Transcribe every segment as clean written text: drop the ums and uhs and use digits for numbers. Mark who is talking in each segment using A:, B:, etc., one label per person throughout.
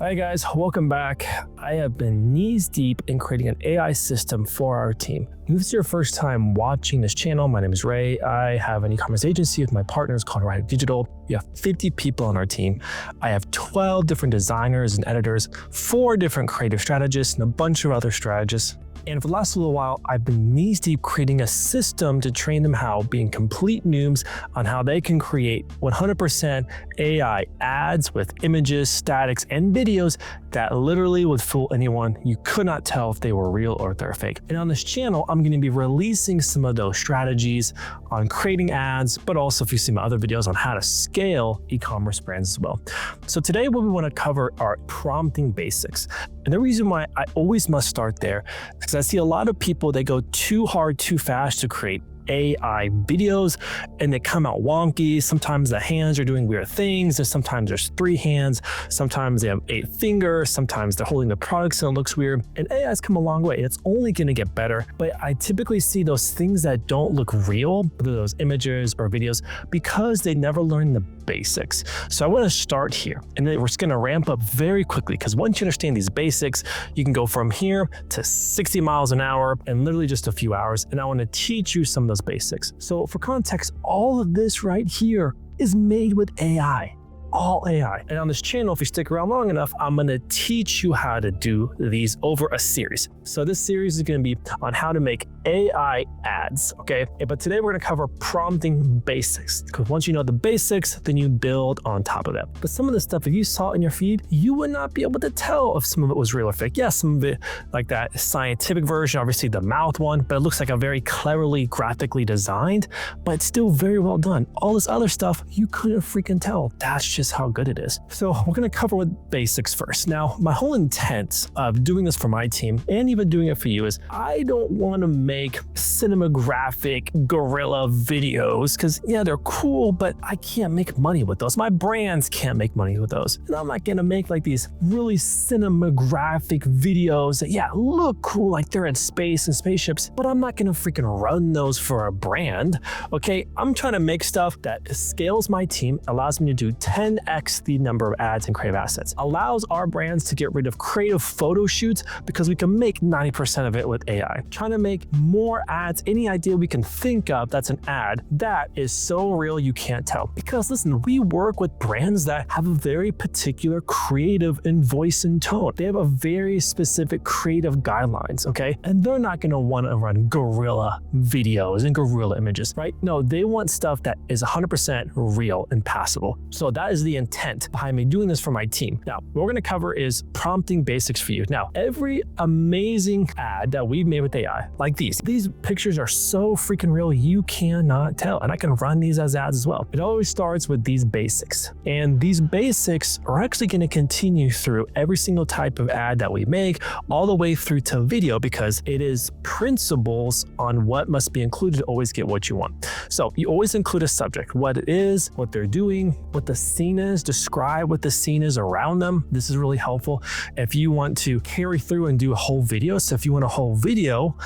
A: Hi guys, welcome back. I have been knees deep in creating an AI system for our team. If this is your first time watching this channel, my name is Ray. I have an e-commerce agency with my partners called Ride Digital. We have 50 people on our team. I have 12 different designers and editors, 4 different creative strategists, and a bunch of other strategists. And for the last little while, I've been knees deep creating a system to train them how, being complete noobs, on how they can create 100% AI ads with images, statics, and videos that literally would fool anyone. You could not tell if they were real or if they're fake. And on this channel, I'm going to be releasing some of those strategies on creating ads, but also if you see my other videos on how to scale e-commerce brands as well. So today what we want to cover are prompting basics. And the reason why I always must start there is because I see a lot of people, they go too hard, too fast to create AI videos and they come out wonky. Sometimes the hands are doing weird things. And sometimes there's 3 hands. Sometimes they have 8 fingers. Sometimes they're holding the products and it looks weird. And AI has come a long way. It's only going to get better. But I typically see those things that don't look real, whether those images or videos, because they never learn the basics. So I want to start here and then we're just going to ramp up very quickly, because once you understand these basics, you can go from here to 60 miles an hour in literally just a few hours. And I want to teach you some of those basics. So for context, all of this right here is made with AI. All AI. And on this channel, if you stick around long enough, I'm going to teach you how to do these over a series. So this series is going to be on how to make AI ads, okay? But today we're going to cover prompting basics, because once you know the basics, then you build on top of that. But some of the stuff, if you saw it in your feed, you would not be able to tell if some of it was real or fake. Yes, some of it, like that scientific version, obviously the mouth one, but it looks like a very cleverly graphically designed, but it's still very well done. All this other stuff, you couldn't freaking tell. That's just how good it is. So we're going to cover with basics first. Now, my whole intent of doing this for my team and even doing it for you is I don't want to make cinematographic guerrilla videos, because yeah, they're cool, but I can't make money with those. My brands can't make money with those. And I'm not going to make like these really cinematographic videos that, yeah, look cool, like they're in space and spaceships, but I'm not going to freaking run those for a brand. Okay, I'm trying to make stuff that scales my team, allows me to do 10x the number of ads and creative assets, allows our brands to get rid of creative photo shoots because we can make 90% of it with AI. Trying to make more ads, any idea we can think of that's an ad, that is so real you can't tell. Because listen, we work with brands that have a very particular creative and voice and tone. They have a very specific creative guidelines, okay? And they're not going to want to run guerrilla videos and guerrilla images, right? No, they want stuff that is 100% real and passable. So that is the intent behind me doing this for my team. Now, what we're going to cover is prompting basics for you. Now, every amazing ad that we've made with AI, like these pictures are so freaking real, you cannot tell. And I can run these as ads as well. It always starts with these basics. And these basics are actually going to continue through every single type of ad that we make, all the way through to video, because it is principles on what must be included to always get what you want. So you always include a subject, what it is, what they're doing, what the scene is, describe what the scene is around them. This is really helpful if you want to carry through and do a whole video. So if you want a whole video,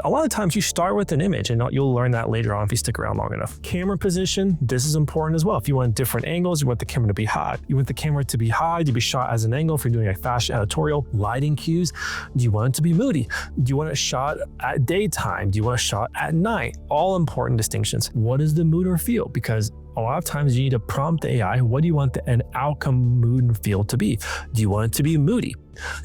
A: a lot of times you start with an image, and you'll learn that later on if you stick around long enough. Camera position, this is important as well. If you want different angles, you want the camera to be high. You want the camera to be high, to be shot as an angle if you're doing a fashion editorial. Lighting cues, do you want it to be moody? Do you want it shot at daytime? Do you want it shot at night? All important distinctions. What is the mood or feel? Because a lot of times you need to prompt the AI, what do you want an outcome mood and feel to be? Do you want it to be moody?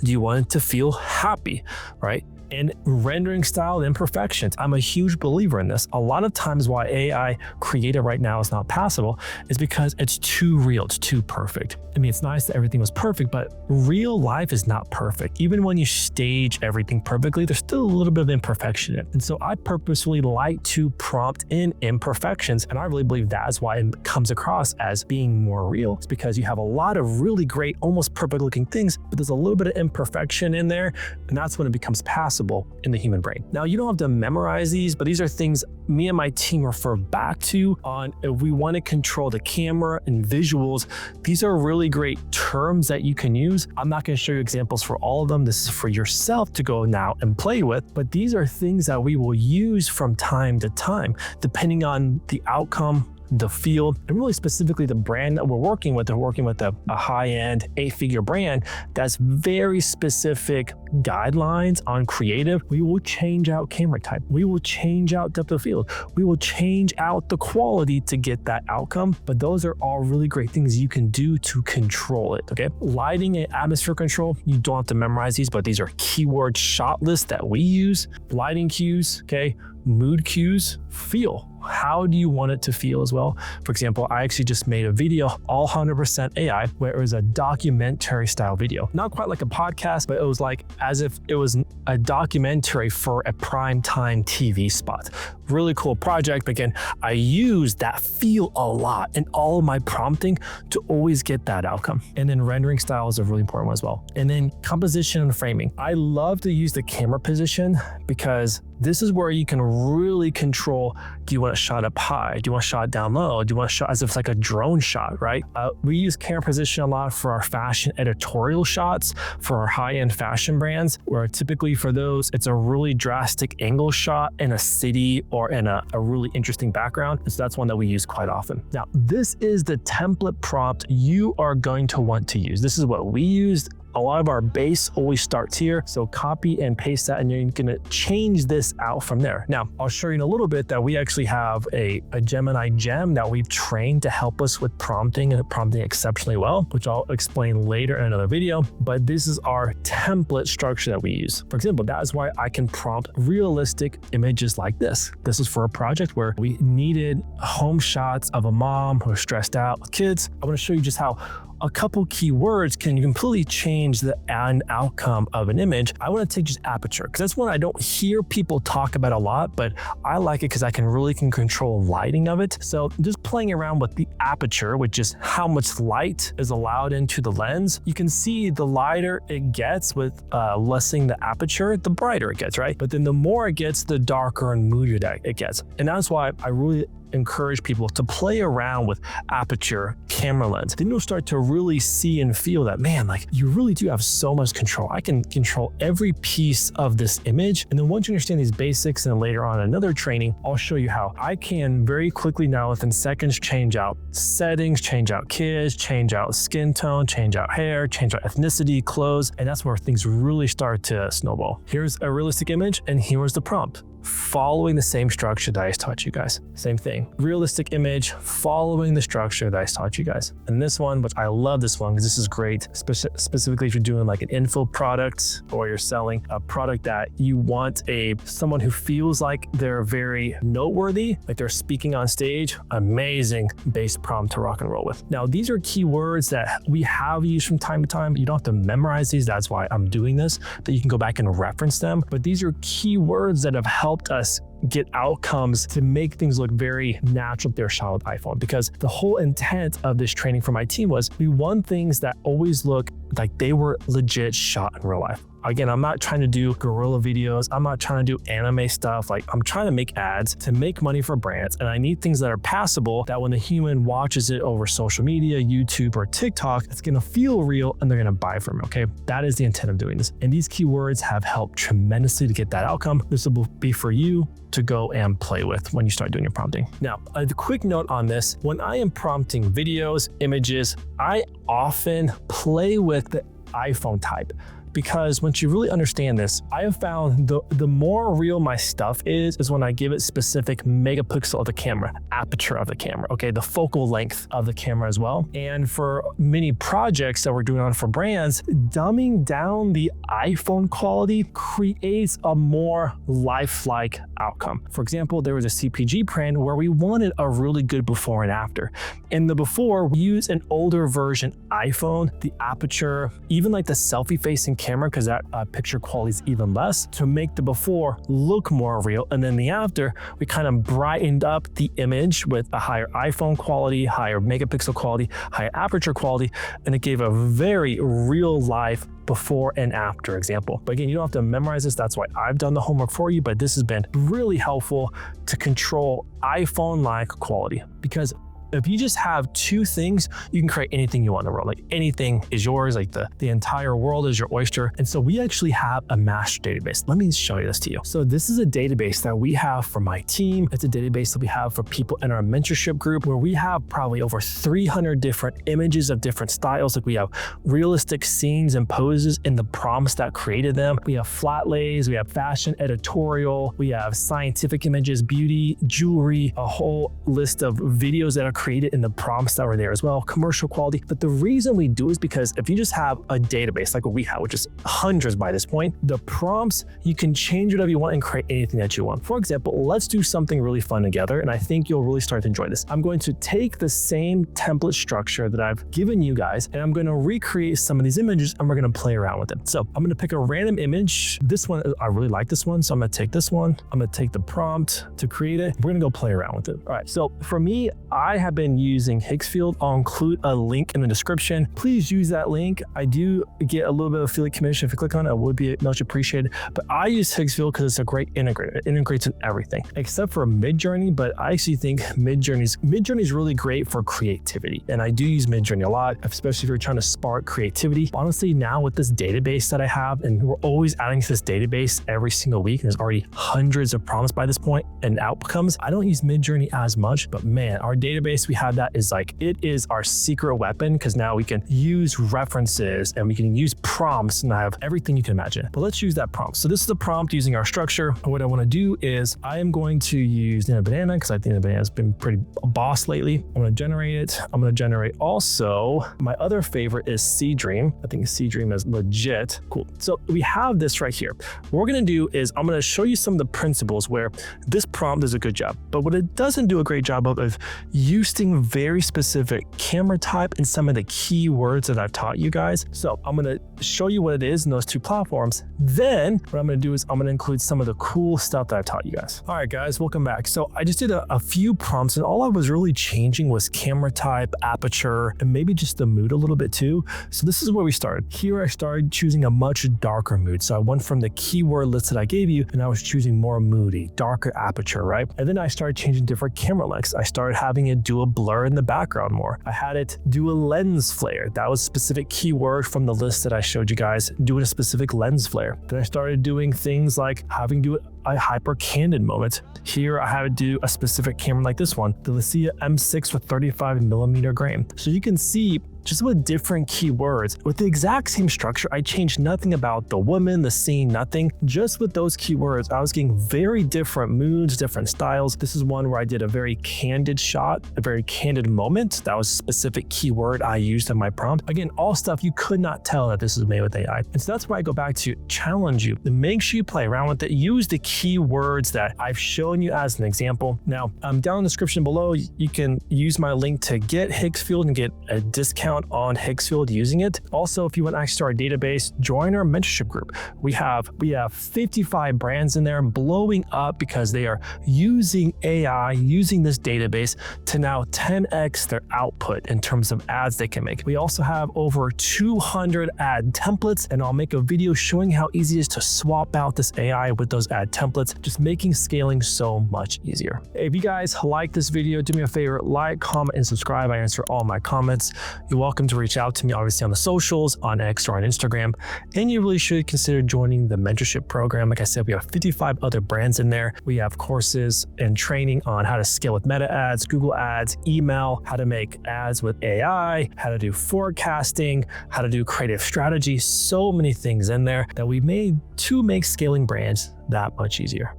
A: Do you want it to feel happy, right? And rendering style imperfections. I'm a huge believer in this. A lot of times why AI creative right now is not passable is because it's too real, it's too perfect. I mean, it's nice that everything was perfect, but real life is not perfect. Even when you stage everything perfectly, there's still a little bit of imperfection in it. And so I purposefully like to prompt in imperfections. And I really believe that is why it comes across as being more real. It's because you have a lot of really great, almost perfect looking things, but there's a little bit of imperfection in there. And that's when it becomes passable in the human brain. Now, you don't have to memorize these, but these are things me and my team refer back to on if we want to control the camera and visuals. These are really great terms that you can use. I'm not going to show you examples for all of them. This is for yourself to go now and play with, but these are things that we will use from time to time, depending on the outcome the field, and really specifically the brand that we're working with. They're working with a high-end 8-figure brand that's very specific guidelines on creative. We will change out camera type. We will change out depth of field. We will change out the quality to get that outcome. But those are all really great things you can do to control it, okay? Lighting and atmosphere control, you don't have to memorize these, but these are keyword shot lists that we use. Lighting cues, okay? Mood cues, feel. How do you want it to feel as well? For example, I actually just made a video, all 100% AI, where it was a documentary style video. Not quite like a podcast, but it was like as if it was a documentary for a primetime TV spot. Really cool project. Again, I use that feel a lot in all of my prompting to always get that outcome. And then rendering style is a really important one as well. And then composition and framing. I love to use the camera position because this is where you can really control, do you want it shot up high? Do you want it shot down low? Do you want it shot as if it's like a drone shot, right? We use camera position a lot for our fashion editorial shots, for our high-end fashion brands, where typically for those, it's a really drastic angle shot in a city or in a really interesting background. So that's one that we use quite often. Now, this is the template prompt you are going to want to use. This is what we used. A lot of our base always starts here. So copy and paste that, and you're gonna change this out from there. Now, I'll show you in a little bit that we actually have a Gemini gem that we've trained to help us with prompting and prompting exceptionally well, which I'll explain later in another video. But this is our template structure that we use. For example, that is why I can prompt realistic images like this. This is for a project where we needed home shots of a mom who was stressed out with kids. I wanna show you just how a couple keywords can completely change the end outcome of an image. I want to take just aperture because that's one I don't hear people talk about a lot, but I like it because I can really control lighting of it. So just playing around with the aperture, which is how much light is allowed into the lens. You can see the lighter it gets with lessening the aperture, the brighter it gets, right? But then the more it gets, the darker and moodier that it gets. And that's why I really encourage people to play around with aperture, camera lens. Then you'll start to really see and feel that, man, like you really do have so much control. I can control every piece of this image. And then once you understand these basics, and later on another training, I'll show you how I can very quickly now within seconds change out settings, change out kids, change out skin tone, change out hair, change out ethnicity, clothes. And that's where things really start to snowball. Here's a realistic image and here's the prompt. Following the same structure that I taught you guys. Same thing. Realistic image, following the structure that I taught you guys. And this one, which I love this one because this is great, specifically if you're doing like an info product or you're selling a product that you want someone who feels like they're very noteworthy, like they're speaking on stage, amazing base prompt to rock and roll with. Now, these are keywords that we have used from time to time. You don't have to memorize these. That's why I'm doing this, that you can go back and reference them. But these are keywords that have helped us get outcomes to make things look very natural if they're shot with iPhone. Because the whole intent of this training for my team was we want things that always look like they were legit shot in real life. Again, I'm not trying to do guerrilla videos. I'm not trying to do anime stuff. Like I'm trying to make ads to make money for brands. And I need things that are passable that when the human watches it over social media, YouTube or TikTok, it's going to feel real and they're going to buy from it. Okay. That is the intent of doing this. And these keywords have helped tremendously to get that outcome. This will be for you to go and play with when you start doing your prompting. Now, a quick note on this, when I am prompting videos, images, I often play with the iPhone type. Because once you really understand this, I have found the more real my stuff is when I give it specific megapixel of the camera, aperture of the camera, okay, the focal length of the camera as well. And for many projects that we're doing on for brands, dumbing down the iPhone quality creates a more lifelike outcome. For example, there was a CPG brand where we wanted a really good before and after. In the before, we use an older version iPhone, the aperture, even like the selfie facing camera, because that picture quality is even less, to make the before look more real. And then the after, we kind of brightened up the image with a higher iPhone quality, higher megapixel quality, higher aperture quality, and it gave a very real life before and after example. But again, you don't have to memorize this. That's why I've done the homework for you, but this has been really helpful to control iPhone-like quality, because if you just have two things, you can create anything you want in the world. Like anything is yours, like the entire world is your oyster. And so we actually have a master database. Let me show you this to you. So this is a database that we have for my team. It's a database that we have for people in our mentorship group, where we have probably over 300 different images of different styles. Like we have realistic scenes and poses in the prompts that created them. We have flat lays, we have fashion editorial, we have scientific images, beauty, jewelry, a whole list of videos that are created in the prompts that were there as well, commercial quality. But the reason we do is because if you just have a database like what we have, which is hundreds by this point, the prompts, you can change whatever you want and create anything that you want. For example, let's do something really fun together, and I think you'll really start to enjoy this. I'm going to take the same template structure that I've given you guys, and I'm going to recreate some of these images, and we're going to play around with it. So I'm going to pick a random image. This one, I really like this one, so I'm going to take this one. I'm going to take the prompt to create it. We're going to go play around with it. All right, so for me, I have been using Higgsfield. I'll include a link in the description. Please use that link. I do get a little bit of affiliate commission if you click on it. It would be much appreciated. But I use Higgsfield because it's a great integrator. It integrates in everything except for Midjourney. But I actually think Midjourney is really great for creativity, and I do use Midjourney a lot, especially if you're trying to spark creativity. Honestly, now with this database that I have, and we're always adding to this database every single week, and there's already hundreds of prompts by this point and outcomes. I don't use Midjourney as much, but man, our database, we have that is like, it is our secret weapon, because now we can use references and we can use prompts and I have everything you can imagine. But let's use that prompt. So this is the prompt using our structure. And what I want to do is I am going to use Nana Banana, because I think Nana Banana has been pretty boss lately. I'm going to generate it. I'm going to generate also, my other favorite is Sea Dream. I think Sea Dream is legit. Cool. So we have this right here. What we're going to do is I'm going to show you some of the principles where this prompt does a good job. But what it doesn't do a great job of is using very specific camera type and some of the keywords that I've taught you guys. So I'm going to show you what it is in those two platforms. Then what I'm going to do is I'm going to include some of the cool stuff that I've taught you guys. All right, guys, welcome back. So I just did a few prompts, and all I was really changing was camera type, aperture, and maybe just the mood a little bit too. So this is where we started. Here I started choosing a much darker mood. So I went from the keyword list that I gave you, and I was choosing more moody, darker aperture, right? And then I started changing different camera lengths. I started having it do a blur in the background more. I had it do a lens flare. That was a specific keyword from the list that I showed you guys, doing a specific lens flare. Then I started doing things like having to do a hyper candid moment. Here I have to do a specific camera like this one, the Lucia M6 with 35mm grain. So you can see just with different keywords, with the exact same structure, I changed nothing about the woman, the scene, nothing. Just with those keywords, I was getting very different moods, different styles. This is one where I did a very candid shot, a very candid moment. That was a specific keyword I used in my prompt. Again, all stuff you could not tell that this is made with AI. And so that's where I go back to challenge you. Make sure you play around with it. Use the keywords that I've shown you as an example. Now, down in the description below, you can use my link to get Higgsfield and get a discount on Higgsfield using it. Also, if you want access to our database, join our mentorship group. We have 55 brands in there blowing up because they are using AI, using this database to now 10x their output in terms of ads they can make. We also have over 200 ad templates, and I'll make a video showing how easy it is to swap out this AI with those ad templates, just making scaling so much easier. If you guys like this video, do me a favor, like, comment, and subscribe. I answer all my comments. You're welcome to reach out to me, obviously, on the socials, on X or on Instagram. And you really should consider joining the mentorship program. Like I said, we have 55 other brands in there. We have courses and training on how to scale with Meta ads, Google ads, email, how to make ads with AI, how to do forecasting, how to do creative strategy. So many things in there that we made to make scaling brands that much easier.